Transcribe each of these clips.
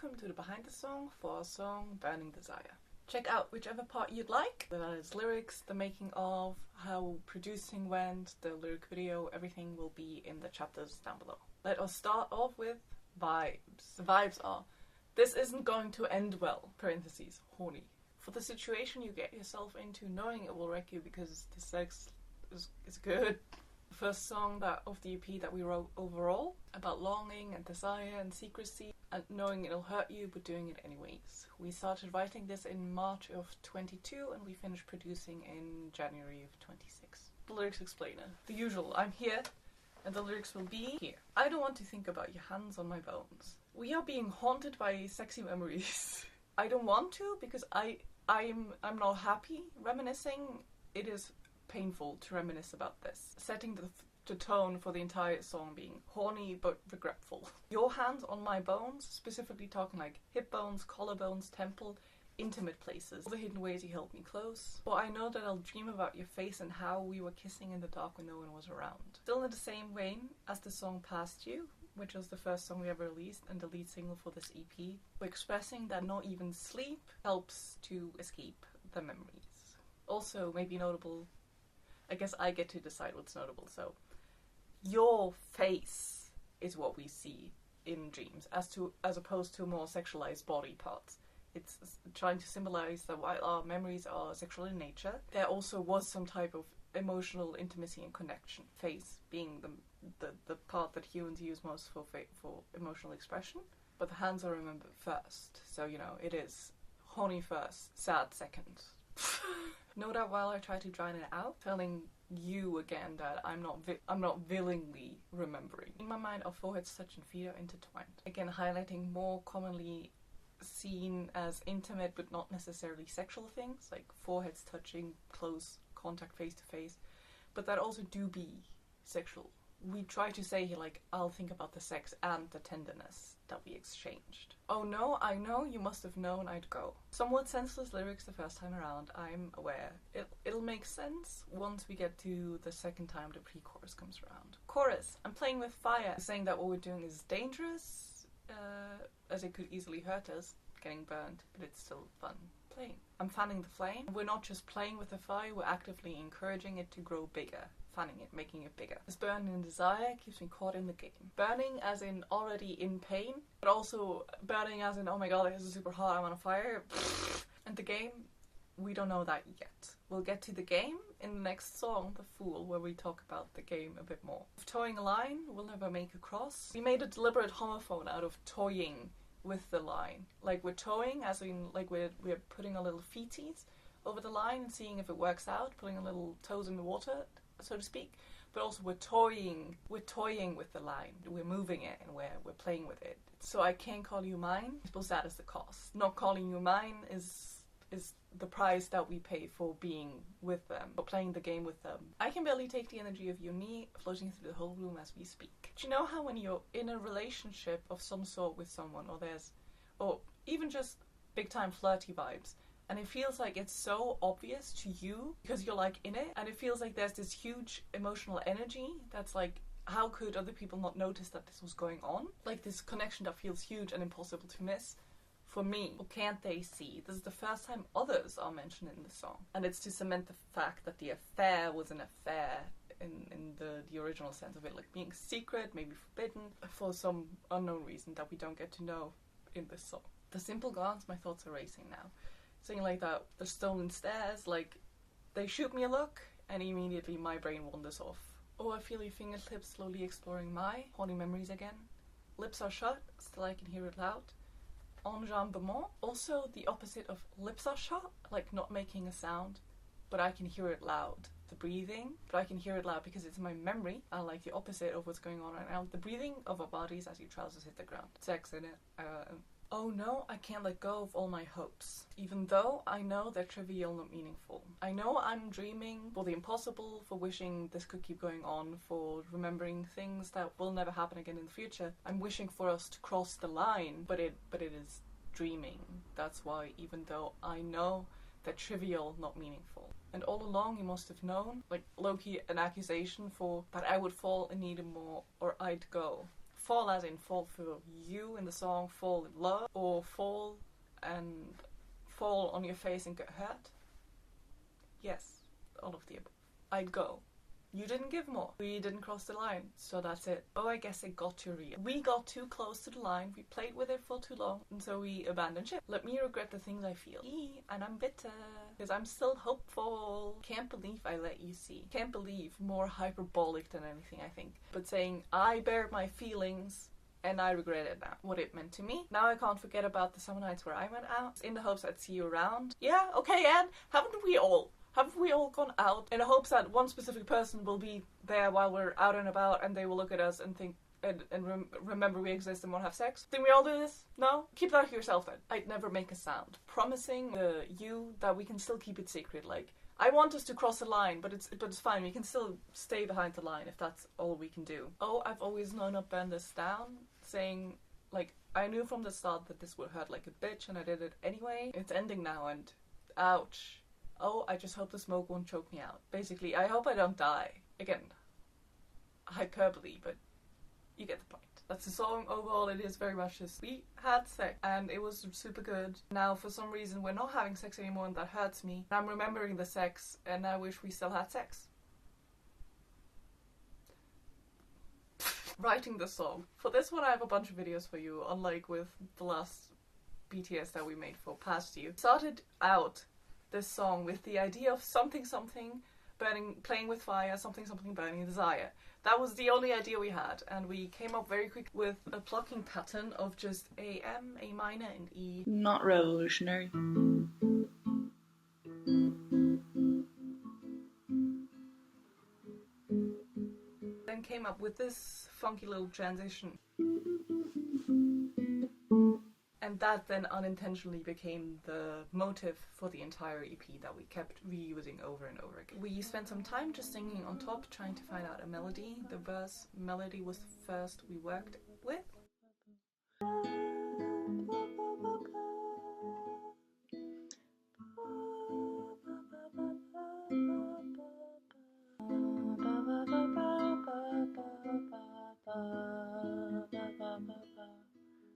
welcome to the behind the song for our song Burning Desire. Check out whichever part you'd like, that is lyrics, the making of, how producing went, the lyric video, everything will be in the chapters down below. Let us start off with vibes. The vibes are, this isn't going to end well, parentheses, horny. For the situation you get yourself into, knowing it will wreck you because the sex is good. The first song of the EP that we wrote overall, about longing and desire and secrecy, and knowing it'll hurt you but doing it anyways. We started writing this in March of 22 and we finished producing in January of 26. The lyrics explainer. The usual, I'm here and the lyrics will be here. I don't want to think about your hands on my bones. We are being haunted by sexy memories. I don't want to because I'm not happy reminiscing. It is painful to reminisce about this. Setting the tone for the entire song being horny but regretful. Your hands on my bones, specifically talking like hip bones, collarbones, temple, intimate places. All the hidden ways you held me close. Or I know that I'll dream about your face and how we were kissing in the dark when no one was around. Still in the same vein as the song Past You, which was the first song we ever released and the lead single for this EP, we're expressing that not even sleep helps to escape the memories. Also, maybe notable, I guess I get to decide what's notable, so your face is what we see in dreams, as opposed to more sexualized body parts. It's trying to symbolize that while our memories are sexual in nature, there also was some type of emotional intimacy and connection. Face being the part that humans use most for emotional expression, but the hands are remembered first. So, you know, it is horny first, sad second. No doubt while I try to drown it out, telling you again that I'm not willingly remembering. In my mind, our foreheads touch and feet are intertwined. Again, highlighting more commonly seen as intimate but not necessarily sexual things, like foreheads touching, close contact face to face, but that also do be sexual. We try to say here, like, I'll think about the sex and the tenderness that we exchanged. Oh no, I know, you must have known I'd go. Somewhat senseless lyrics the first time around, I'm aware. It'll make sense once we get to the second time the pre-chorus comes around. Chorus, I'm playing with fire, saying that what we're doing is dangerous, as it could easily hurt us, getting burned, but it's still fun playing. I'm fanning the flame. We're not just playing with the fire, we're actively encouraging it to grow bigger. Fanning it, making it bigger. This burning desire keeps me caught in the game. Burning as in already in pain, but also burning as in, oh my god, this is super hot, I'm on fire. And the game, we don't know that yet. We'll get to the game in the next song, The Fool, where we talk about the game a bit more. If towing a line will never make a cross. We made a deliberate homophone out of toying with the line. Like we're towing, as in like we're putting our little feeties over the line and seeing if it works out, putting our little toes in the water, so to speak, but also we're toying with the line. We're moving it and we're playing with it. So I can't call you mine. I suppose that is the cost. Not calling you mine is the price that we pay for being with them, or playing the game with them. I can barely take the energy of your knee floating through the whole room as we speak. Do you know how when you're in a relationship of some sort with someone, or even just big time flirty vibes, and it feels like it's so obvious to you because you're like in it, and it feels like there's this huge emotional energy that's like, how could other people not notice that this was going on? Like this connection that feels huge and impossible to miss. For me, what can't they see? This is the first time others are mentioned in the song, and it's to cement the fact that the affair was an affair in the original sense of it, like being secret, maybe forbidden, for some unknown reason that we don't get to know in this song. The simple glance, my thoughts are racing now. Saying like that, the stolen stares, like, they shoot me a look, and immediately my brain wanders off. Oh, I feel your fingertips slowly exploring my horny memories again. Lips are shut, still I can hear it loud. Enjambement, also the opposite of lips are shut, like not making a sound, but I can hear it loud. The breathing, but I can hear it loud because it's my memory. I like the opposite of what's going on right now. The breathing of our bodies as your trousers hit the ground. Sex in it. Oh no, I can't let go of all my hopes. Even though I know they're trivial, not meaningful. I know I'm dreaming for the impossible, for wishing this could keep going on, for remembering things that will never happen again in the future. I'm wishing for us to cross the line, but it is dreaming. That's why, even though I know they're trivial, not meaningful. And all along you must have known, like low-key an accusation for that I would fall and need more, or I'd go. fall as in fall for you in the song, fall in love, or fall and fall on your face and get hurt? Yes, all of the above. I'd go. You didn't give more. We didn't cross the line, so that's it. Oh, I guess it got too real. We got too close to the line, we played with it for too long, and so we abandoned ship. Let me regret the things I feel. And I'm bitter, because I'm still hopeful. Can't believe I let you see. Can't believe, more hyperbolic than anything, I think. But saying, I bear my feelings, and I regret it now. What it meant to me. Now I can't forget about the summer nights where I went out, in the hopes I'd see you around. Yeah, okay, Anne, haven't we all? Haven't we all gone out in the hopes that one specific person will be there while we're out and about and they will look at us and think and remember we exist and won't have sex? Didn't we all do this? No? Keep that to yourself then. I'd never make a sound. Promising you that we can still keep it secret. Like, I want us to cross the line, but it's fine. We can still stay behind the line if that's all we can do. Oh, I've always known I'd burn this down, saying, like, I knew from the start that this would hurt like a bitch and I did it anyway. It's ending now and ouch. Oh, I just hope the smoke won't choke me out. Basically, I hope I don't die. Again, hyperbole, but you get the point. That's the song. Overall, it is very much just, we had sex, and it was super good. Now, for some reason, we're not having sex anymore, and that hurts me. I'm remembering the sex, and I wish we still had sex. Writing the song. For this one, I have a bunch of videos for you, unlike with the last BTS that we made for Past You. Started out this song with the idea of something burning, playing with fire, something burning desire. That was the only idea we had, and we came up very quick with a plucking pattern of just A minor, and E. Not revolutionary. Then came up with this funky little transition. And that then unintentionally became the motive for the entire EP that we kept reusing over and over again. We spent some time just singing on top, trying to find out a melody. The verse melody was the first we worked with.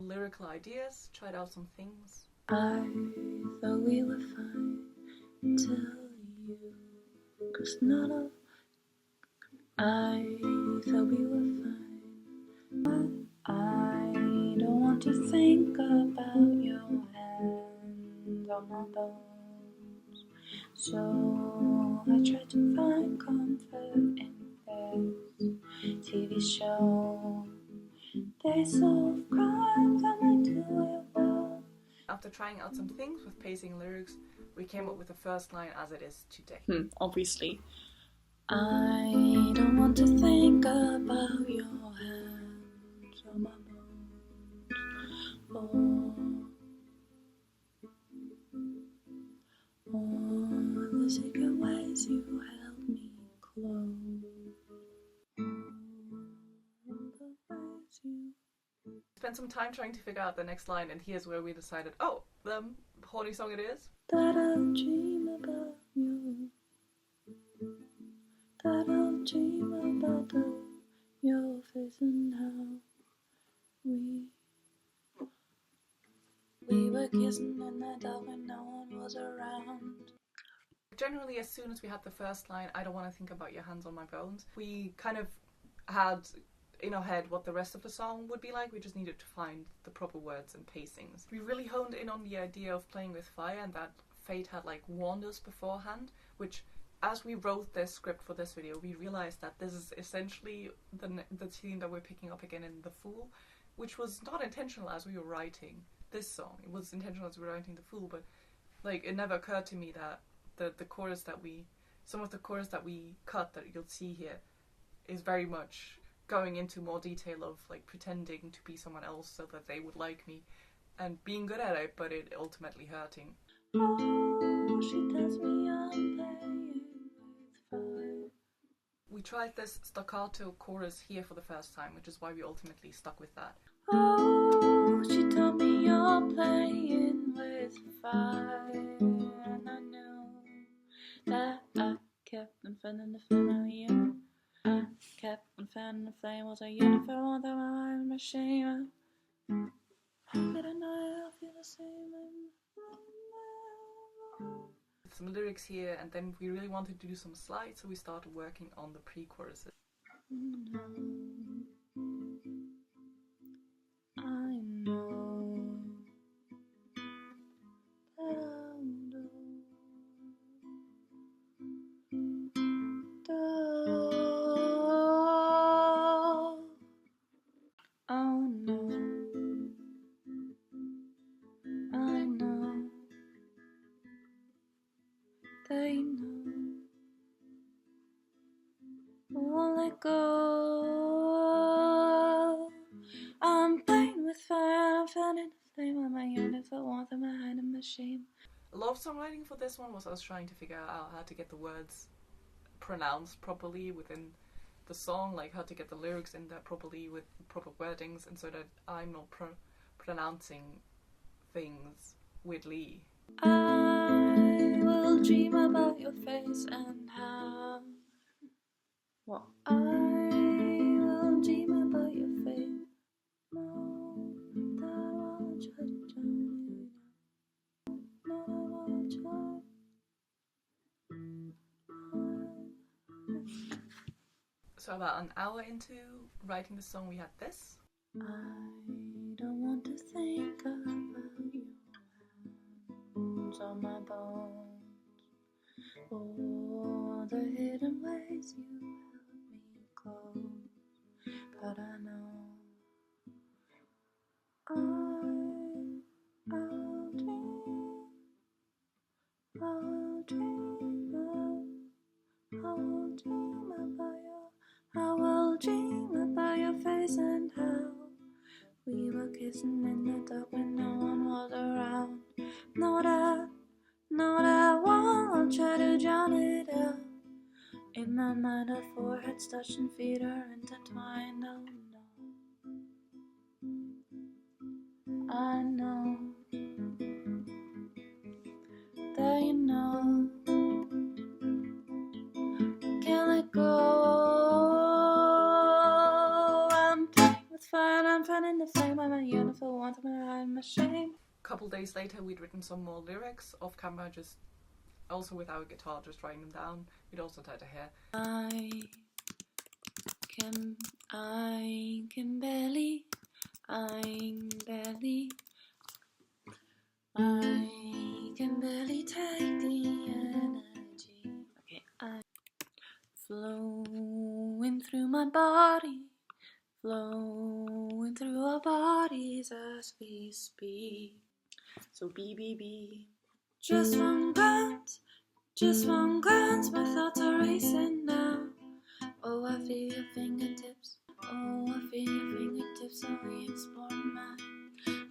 Lyrical ideas, tried out some things. I thought we were fine until you, 'cause none of I thought we were fine, but I don't want to think about your hands on my bones, so I try to find comfort in this TV show. They solve crimes and they do it well. After trying out some things with pacing lyrics, we came up with the first line as it is today. Obviously. I don't want to think about your hands on my bones, or the secret ways you held me close. Spent some time trying to figure out the next line, and here's where we decided, oh, the horny song it is. That I'll dream about you, that I'll dream about your face and how we were kissing in the dark when no one was around. Generally, as soon as we had the first line, I don't want to think about your hands on my bones, we kind of had in our head what the rest of the song would be like. We just needed to find the proper words and pacings. We really honed in on the idea of playing with fire, and that fate had like warned us beforehand, which as we wrote this script for this video, we realized that this is essentially the theme that we're picking up again in The Fool, which was not intentional as we were writing this song. It was intentional as we were writing The Fool, but like it never occurred to me that the chorus that some of the chorus that we cut that you'll see here is very much going into more detail of like pretending to be someone else so that they would like me and being good at it, but it ultimately hurting. Oh, she tells me I'm playing with fire. We tried this staccato chorus here for the first time, which is why we ultimately stuck with that. Oh, she told me you're playing with fire, and I know that I kept on finding the family. I kept on finding hand in a flame was a uniform that I'm ashamed. How could I not feel the same? Some lyrics here, and then we really wanted to do some slides, so we started working on the pre-choruses. I know that I'll do. Oh no, I know they know. Won't let go. I'm playing with fire, I'm fanning the flame of my uniform, warmth in my hand and my shame. A lot of songwriting for this one was us trying to figure out how to get the words pronounced properly within the song, like how to get the lyrics in there properly with proper wordings, and so that I'm not pronouncing things weirdly. I will dream about your face and how. Well, I will dream about your face. No, that I'll try to drown it. No, I'll try. So about an hour into writing the song, we had this. I don't want to think about your hands on my bones, or the hidden ways you held me close. But I know I'll dream about your face and how we were kissing in the dark when no one was around. Know that I'll try to drown it out. In my mind, our foreheads touch and feet are intertwined. Oh no, I know that you know. Can't let go. I'm playing with fire, I'm fanning the flame. I'm a uniform, warmth in my heart and my shame. A couple days later, we'd written some more lyrics off camera, just also with our guitar, just writing them down. We'd also tied our hair. I can barely take the energy. Okay, I'm flowing through my body, flowing through our bodies as we speak. So be. Just one glance, my thoughts are racing now. Oh, I feel your fingertips, oh, so we explore mine.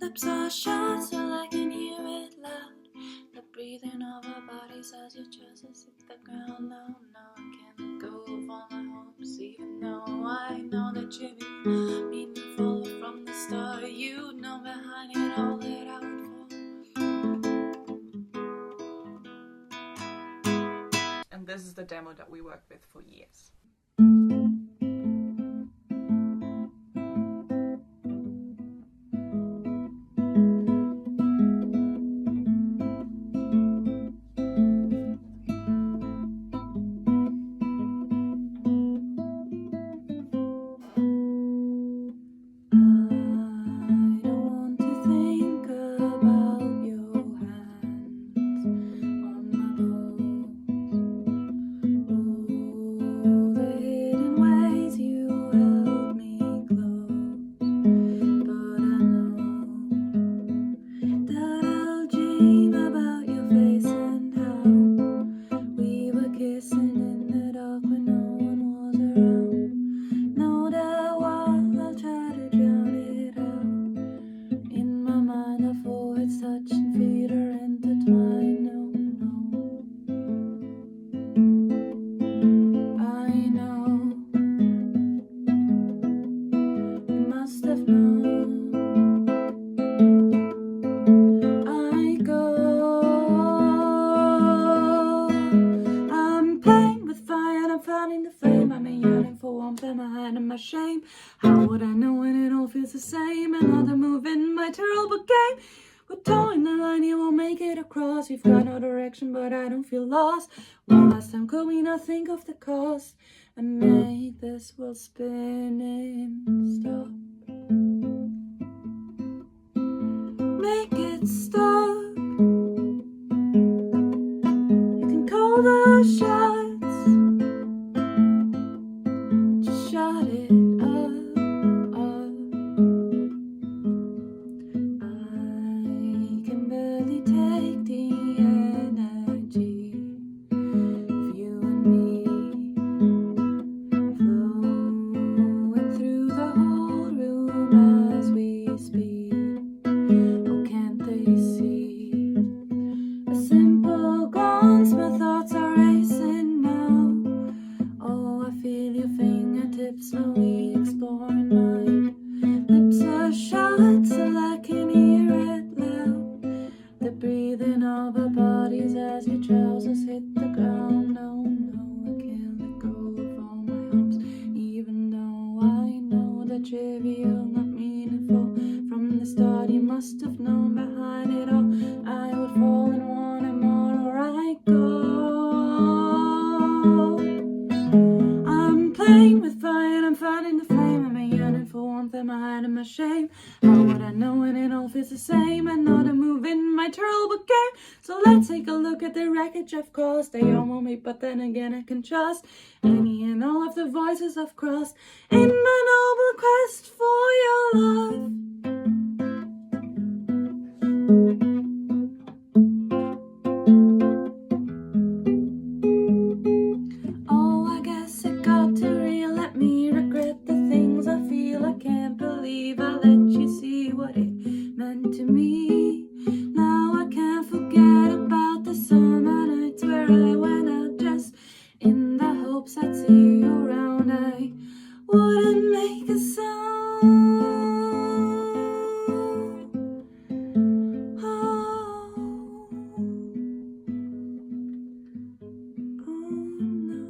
Lips are shut so I can hear it loud. The breathing of our bodies as your chest hits the ground. No, I can't let go of all my hopes, even though I know that you've been meaningful from the start. You know behind it all that I would fall. And this is the demo that we worked with for years. shame. We're towing the line, you won't make it across. You've got no direction, but I don't feel lost. One last time, could we not think of the cost and make this world spinning stop? Make it stop. You can call the shots, just shut it up. I can barely take the energy of you and me flowing through the whole room as we speak. Oh, can't they see? A simple glance, my thoughts are racing now. Oh, I feel your fingertips slowly exploring mine. Lips are shut so I can hear it loud. The breathing of our bodies as your trousers hit the ground. No, no, I can't let go of all my hopes, even though I know they're trivial, not meaningful. From the start you must have known behind it all I would fall and want it more, or I go. I'm playing with fire, I'm fighting the flame. I'm yearning for warmth, am I hiding my shame? How would I know when it all feels the same? And not a move in my turbo game. So let's take a look at the wreckage I've caused. They all want me, but then again I can trust any and all of the voices I've crossed in my noble quest for your love. Oh, I guess it got too real. Let me regret the things I feel. I can't believe I let you see what it meant to me. Now I can't forget about the summer nights where I went out just in the hopes I'd see you around. I wouldn't make a sound. Oh, oh no.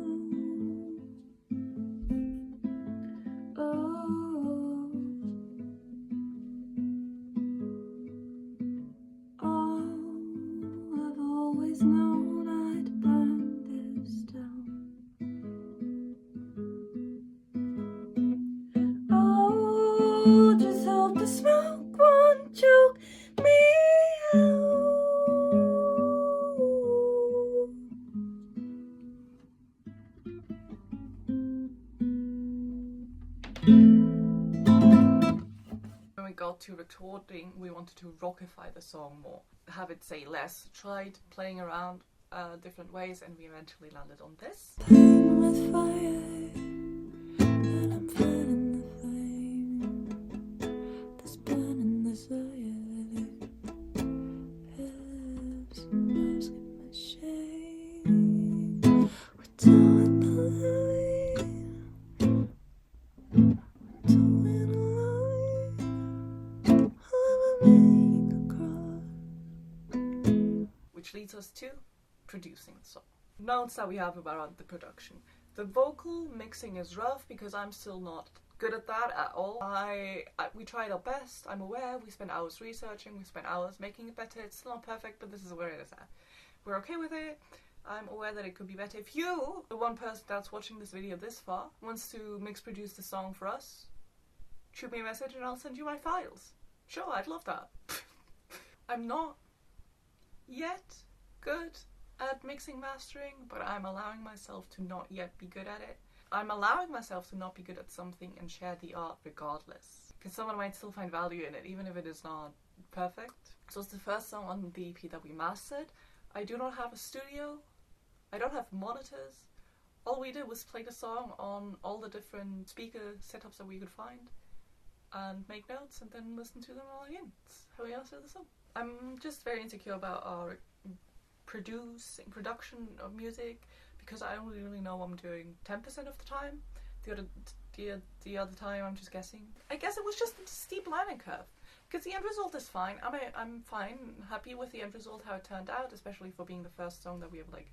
Oh, I've always known I'd burn this down. Oh, just hope the smoke won't choke me out. When we got to recording, we wanted to rockify the song more, have it say less. Tried playing around different ways, and we eventually landed on this. Playing with fire, and I'm fanning the flame that's burning desire. Lips masking my shame. We're towing the line. We're towing the line. I'll never make a cross. Which leads us to producing the song. Notes that we have about the production. The vocal mixing is rough because I'm still not good at that at all. We tried our best, I'm aware, we spent hours researching, we spent hours making it better. It's still not perfect, but this is where it is at. We're okay with it. I'm aware that it could be better. If you, the one person that's watching this video this far, wants to mix produce the song for us, shoot me a message and I'll send you my files. Sure, I'd love that. I'm not yet good at mixing mastering, but I'm allowing myself to not yet be good at it. I'm allowing myself to not be good at something and share the art regardless, because someone might still find value in it even if it is not perfect. So it's the first song on the EP that we mastered. I do not have a studio, I don't have monitors. All we did was play the song on all the different speaker setups that we could find and make notes and then listen to them all again. That's how we mastered the song. I'm just very insecure about our production of music because I only really know what I'm doing 10% of the time. The other time I'm just guessing. I guess it was just a steep learning curve because the end result is fine. I'm fine, happy with the end result, how it turned out, especially for being the first song that we have like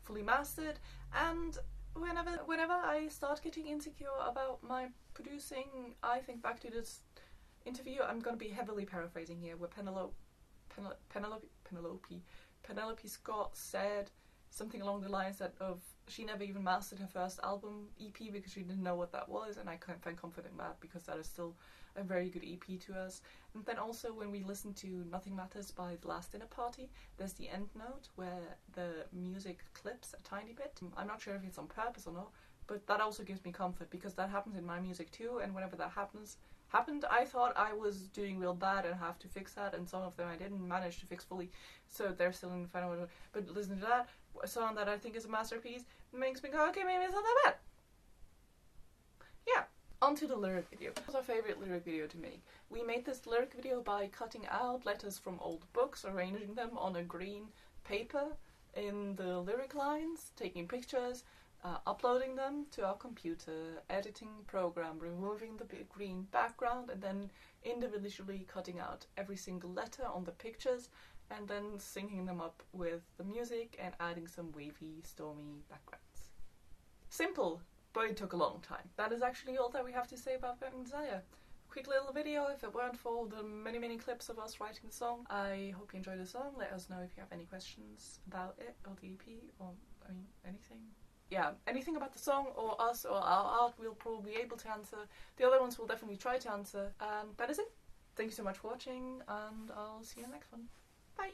fully mastered. And whenever I start getting insecure about my producing, I think back to this interview, I'm going to be heavily paraphrasing here, where Penelope Scott said something along the lines that of she never even mastered her first album EP because she didn't know what that was, and I can't find comfort in that because that is still a very good EP to us. And then also when we listen to Nothing Matters by The Last Dinner Party, there's the end note where the music clips a tiny bit. I'm not sure if it's on purpose or not, but that also gives me comfort because that happens in my music too, and whenever that happened, I thought I was doing real bad and have to fix that, and some of them I didn't manage to fix fully, so they're still in the final order. But listening to that, a song that I think is a masterpiece, makes me go, okay, maybe it's not that bad. Yeah. Onto the lyric video. It was our favourite lyric video to make. We made this lyric video by cutting out letters from old books, arranging them on a green paper in the lyric lines, taking pictures, uploading them to our computer, editing program, removing the big green background, and then individually cutting out every single letter on the pictures, and then syncing them up with the music and adding some wavy, stormy backgrounds. Simple, but it took a long time. That is actually all that we have to say about Burning Desire. Quick little video. If it weren't for the many clips of us writing the song, I hope you enjoyed the song. Let us know if you have any questions about it or the EP or anything. Yeah, anything about the song or us or our art we'll probably be able to answer. The other ones we'll definitely try to answer. And that is it. Thank you so much for watching, and I'll see you in the next one. Bye!